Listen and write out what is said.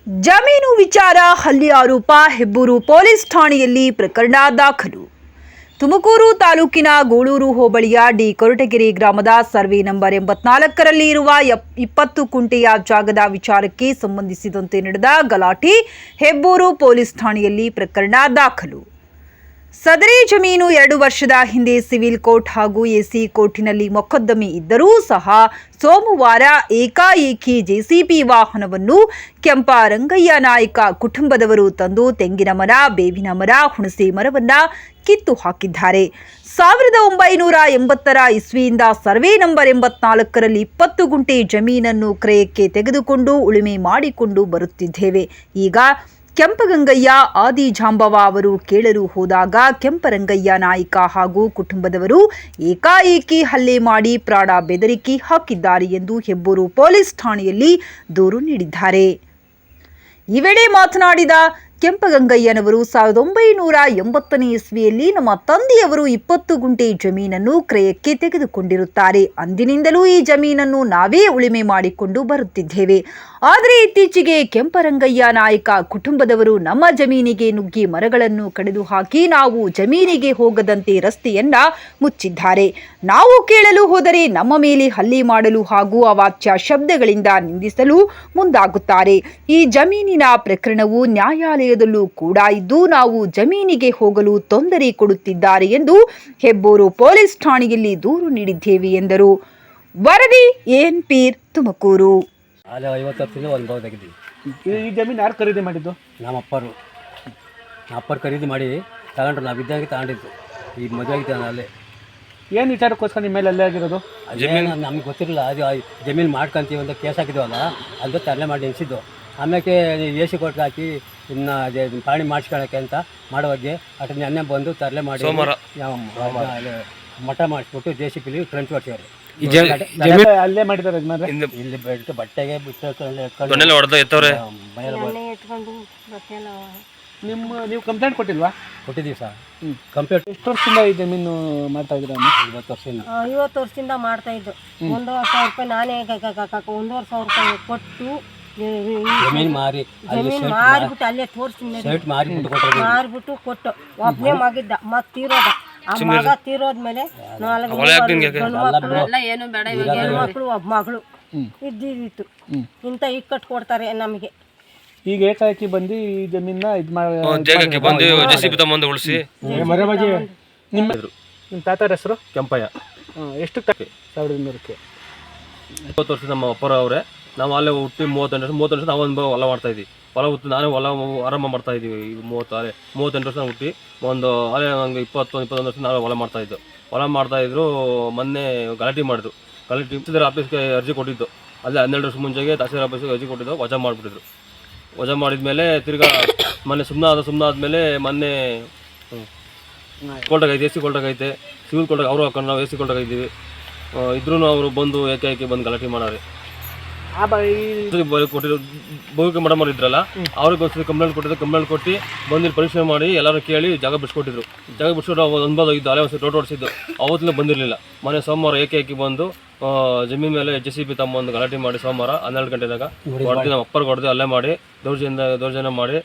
ಜಮೀನು ವಿಚಾರ ಹಲ್ಲೆ ಆರೋಪ ಹೆಬ್ಬೂರು ಪೊಲೀಸ್ ಠಾಣೆಯಲ್ಲಿ ಪ್ರಕರಣ ದಾಖಲು. ತುಮಕೂರು ತಾಲೂಕಿನ ಗೂಳೂರು ಹೋಬಳಿಯ ಡಿ ಕೊರಟಗೆರೆ ಗ್ರಾಮದ ಸರ್ವೆ ನಂಬರ್ 84ರಲ್ಲಿ ಇರುವ 20 ಕುಂಟೆಯ ಜಾಗದ ವಿಚಾರಕ್ಕೆ ಸಂಬಂಧಿಸಿದಂತೆ ನಡೆದ ಗಲಾಟೆ ಹೆಬ್ಬೂರು ಪೊಲೀಸ್ ಠಾಣೆಯಲ್ಲಿ ಪ್ರಕರಣ ದಾಖಲು. ಸದರಿ ಜಮೀನು 2 ವರ್ಷದ ಹಿಂದೆ ಸಿವಿಲ್ ಕೋರ್ಟ್ ಹಾಗೂ ಎಸಿ ಕೋರ್ಟಿನಲ್ಲಿ ಮೊಕದ್ದಮೆ ಇದ್ದರೂ ಸಹ ಸೋಮವಾರ ಏಕಾಏಕಿ ಜೆಸಿಬಿ ವಾಹನವನ್ನು ಕೆಂಪರಂಗಯ್ಯ ನಾಯ್ಕ ಕುಟುಂಬದವರು ತಂದು ತೆಂಗಿನ ಮರ, ಬೇವಿನ ಮರ, ಹುಣಸೆ ಮರವನ್ನ ಕಿತ್ತು ಹಾಕಿದ್ದಾರೆ. 1980ರ ಇಸ್ವಿಯಿಂದ ಸರ್ವೆ ನಂಬರ್ 84ರಲ್ಲಿ 20 ಗುಂಟೆ ಜಮೀನನ್ನು ಕ್ರಯಕ್ಕೆ ತೆಗೆದುಕೊಂಡು ಉಳುಮೆ ಮಾಡಿಕೊಂಡು ಬರುತ್ತಿದ್ದೇವೆ. ಈಗ ಕೆಂಪಗಂಗಯ್ಯ ಆದಿಜಾಂಬವ ಅವರು ಕೇಳಲು ಹೋದಾಗ ಕೆಂಪರಂಗಯ್ಯ ನಾಯ್ಕ ಹಾಗೂ ಕುಟುಂಬದವರು ಏಕಾಏಕಿ ಹಲ್ಲೆ ಮಾಡಿ ಪ್ರಾಣ ಬೆದರಿಕೆ ಹಾಕಿದ್ದಾರೆ ಎಂದು ಹೆಬ್ಬೂರು ಪೊಲೀಸ್ ಠಾಣೆಯಲ್ಲಿ ದೂರು ನೀಡಿದ್ದಾರೆ. ಈ ವೇಳೆ ಮಾತನಾಡಿದ ಕೆಂಪಗಂಗಯ್ಯನವರು 1980ನೇ ಇಸ್ವಿಯಲ್ಲಿ ನಮ್ಮ ತಂದೆಯವರು 20 ಗುಂಟೆ ಜಮೀನನ್ನು ಕ್ರಯಕ್ಕೆ ತೆಗೆದುಕೊಂಡಿರುತ್ತಾರೆ. ಅಂದಿನಿಂದಲೂ ಈ ಜಮೀನನ್ನು ನಾವೇ ಉಳುಮೆ ಮಾಡಿಕೊಂಡು ಬರುತ್ತಿದ್ದೇವೆ. ಆದರೆ ಇತ್ತೀಚೆಗೆ ಕೆಂಪರಂಗಯ್ಯ ನಾಯ್ಕ ಕುಟುಂಬದವರು ನಮ್ಮ ಜಮೀನಿಗೆ ನುಗ್ಗಿ ಮರಗಳನ್ನು ಕಡಿದು ಹಾಕಿ ನಾವು ಜಮೀನಿಗೆ ಹೋಗದಂತೆ ರಸ್ತೆಯನ್ನ ಮುಚ್ಚಿದ್ದಾರೆ. ನಾವು ಕೇಳಲು ಹೋದರೆ ನಮ್ಮ ಮೇಲೆ ಹಲ್ಲೆ ಮಾಡಲು ಹಾಗೂ ಅವಾಚ್ಯ ಶಬ್ದಗಳಿಂದ ನಿಂದಿಸಲು ಮುಂದಾಗುತ್ತಾರೆ. ಈ ಜಮೀನಿನ ಪ್ರಕರಣವು ನ್ಯಾಯಾಲಯದಲ್ಲೂ ಕೂಡ ಇದ್ದು ನಾವು ಜಮೀನಿಗೆ ಹೋಗಲು ತೊಂದರೆ ಕೊಡುತ್ತಿದ್ದಾರೆ ಎಂದು ಹೆಬ್ಬೂರು ಪೊಲೀಸ್ ಠಾಣೆಯಲ್ಲಿ ದೂರು ನೀಡಿದ್ದೇವೆ ಎಂದರು. ವರದಿ ಎಎನ್ಪೀರ್ ತುಮಕೂರು. ಅಲ್ಲಿ 50 ವರ್ಷದಿಂದ ಒಂದು ಭಾಗ ತೆಗೆದಿವಿ. ಈ ಜಮೀನು ಯಾರು ಖರೀದಿ ಮಾಡಿದ್ದು? ನಮ್ಮ ಅಪ್ಪರು ಖರೀದಿ ಮಾಡಿ ತಗೊಂಡ್ರು. ನಾವು ಇದ್ದಾಗೆ ತಗೊಂಡಿದ್ದು. ಈ ಮದುವೆ ಆಗಿತ್ತು ಅಲ್ಲೇ. ಏನು ವಿಚಾರಕ್ಕೋಸ್ಕರ ನಿಮ್ಮ ಮೇಲೆ ಅಲ್ಲೇ ಆಗಿರೋದು? ನಮಗೆ ಗೊತ್ತಿರಲಿಲ್ಲ. ಅದು ಜಮೀನು ಮಾಡ್ಕೊಂತೀವಿ ಅಂತ ಕೇಸ್ ಹಾಕಿದ್ವಲ್ಲ, ಅದು ತರಲೆ ಮಾಡಿ ಎನಿಸಿದ್ದು. ಆಮೇಲೆ ಎಸಿ ಕೊಟ್ಟು ಹಾಕಿ ಇನ್ನು ಪಾಣಿ ಮಾಡಿಸ್ಕೊಳ್ಳೋಕ್ಕೆ ಅಂತ ಮಾಡೋಕ್ಕೆ ಅಷ್ಟು ನೆನ್ನೆ ಬಂದು ತರಲೆ ಮಾಡಿ ಮಠ ಮಾಡಿಸ್ಬಿಟ್ಟು JCB ಫ್ರಂಟ್ ಹೊಡ್ತೀವ್ರಿ. ಅಲ್ಲೇ ಮಾಡಿದ್ದಾರೆ ಇಲ್ಲಿ ಬೆಲ್ಟ್ ಬಟ್ಟೆಗೆ ನೀವು ಕಂಪ್ಲೇಂಟ್ ಕೊಟ್ಟಿಲ್ವಾ? ಕೊಟ್ಟಿದ್ದೀವಿ ಸರ್. ಕಂಪ್ಲೇಂಟ್ ಎಷ್ಟು ವರ್ಷದಿಂದ ಈ ಜಮೀನು ಮಾಡ್ತಾ ಇದ್ದೀರಾ? 50 ವರ್ಷದಿಂದ. 50 ವರ್ಷದಿಂದ ಮಾಡ್ತಾ ಇದ್ದು. 1,50,000 ರೂಪಾಯಿ ನಾನೇ 1,50,000 ರೂಪಾಯಿ ಕೊಟ್ಟು ಜಮೀನು ಮಾರಿಬಿಟ್ಟು ಅಲ್ಲೇ ತೋರಿಸಿ ಮಾರಿಬಿಟ್ಟು ಕೊಟ್ಟು ಒಬ್ಬನೇ ಮಗಿದ್ದ. ಮಗ ತೀರೋದ. ಆ ಮಗ ತೀರೋದ್ಮೇಲೆ 4 ಹೆಣ್ಮಕ್ಳು ಒಬ್ಬ ಮಗಳು ಇದ್ದಿತ್ತು. ಇಂಥ ಇಕ್ಕಟ್ಟು ಕೊಡ್ತಾರೆ ನಮಗೆ. ಈಗ ಏಕಾಏಕಿ ಬಂದು ಈ ಜಮೀನ ನಿಮ್ಮ ತಾತರ ಹೆಸರು ಕೆಂಪಯ್ಯ. ಎಷ್ಟು 1200ಕ್ಕೆ 20 ವರ್ಷ ನಮ್ಮ ಅಪ್ಪರ ಅವರೇ. ನಾವು ಅಲ್ಲೇ ಹುಟ್ಟಿ 38 ವರ್ಷ ನಾವೊಂದು ಹೊಲ ಮಾಡ್ತಾಯಿದ್ವಿ. ಹೊಲ ಹುಟ್ಟು ನಾನೇ ಹೊಲ ಆರಂಭ ಮಾಡ್ತಾಯಿದ್ದೀವಿ. ಈಗ 38 ವರ್ಷ ಹುಟ್ಟಿ ಒಂದು ಅಲ್ಲೇ ನಂಗೆ 21 ವರ್ಷ ನಾವು ಹೊಲ ಮಾಡ್ತಾಯಿದ್ದು. ಹೊಲ ಮಾಡ್ತಾಯಿದ್ರು. ಮೊನ್ನೆ ಗಲಾಟೆ ಮಾಡಿದ್ರು. ಗಲಾಟೆ ತಹಸೀಲ್ದಾರ್ ಆಫೀಸ್ಗೆ ಅರ್ಜಿ ಕೊಟ್ಟಿದ್ದು. ಅಲ್ಲೇ 12 ವರ್ಷ ಮುಂಚೆಗೆ ತಹಸೀಲ್ದಾರ್ ಆಫೀಸ್ಗೆ ಅರ್ಜಿ ಕೊಟ್ಟಿದ್ದು. ವಜಾ ಮಾಡಿಬಿಟ್ಟಿದ್ರು. ವಜಾ ಮಾಡಿದ್ಮೇಲೆ ತಿರ್ಗಾ ಮೊನ್ನೆ ಸುಮ್ಮನಾದ್ಮೇಲೆ ಮೊನ್ನೆ ಕೋರ್ಟಾಗೈತೆ, ಎಸಿ ಕೋರ್ಟಾಗೈತೆ, ಸಿವಿಲ್ ಕೋರ್ಟಾಗ ಅವರು ಹಾಕೊಂಡು ನಾವು ಎಸಿ ಕೋರ್ಟಾಗಿದ್ದೀವಿ. ಇದ್ರೂ ಅವರು ಬಂದು ಏಕಾಏಕಿ ಬಂದು ಗಲಾಟೆ ಮಾಡೋರು. ಕೊಟ್ಟಿರೋ ಭೂಮಿಕೆ ಮೇಡಮ್ ಅವ್ರು ಇದ್ರಲ್ಲ, ಅವ್ರಿಗೆ ಒಂದ್ಸತಿ ಕಂಪ್ಲೇಂಟ್ ಕೊಟ್ಟಿದ್ದು. ಕಂಪ್ಲೇಂಟ್ ಕೊಟ್ಟು ಬಂದಿದ್ದು ಪರೀಕ್ಷೆ ಮಾಡಿ ಎಲ್ಲರೂ ಕೇಳಿ ಜಾಗ ಬಿಡಿಸ್ಕೊಟ್ಟಿದ್ರು. ಜಾಗ ಬಿಡಿಸ್ಕೊಟ್ಟು ಅನ್ಬೋದು ಇದ್ದು ಅಲ್ಲೇ ಒಂದ್ಸತಿ ರೋಡ್ ಹೊಡಿಸಿದ್ದು. ಅವತ್ತಿನ ಬಂದಿರಲಿಲ್ಲ. ಮೊನ್ನೆ ಸೋಮವಾರ ಏಕಾಏಕಿ ಬಂದು ಜಮೀನ್ ಮೇಲೆ JCB ತಮ್ಮ ಒಂದು ಗಲಾಟೆ ಮಾಡಿ ಸೋಮವಾರ 12 ಗಂಟೆದಾಗ ಹೊಡೆದು ನಮ್ಮ ಅಪ್ಪರಿಗೆ ಹೊಡೆದು ಅಲ್ಲೇ ಮಾಡಿ ದೌರ್ಜನ್ಯ ಮಾಡಿ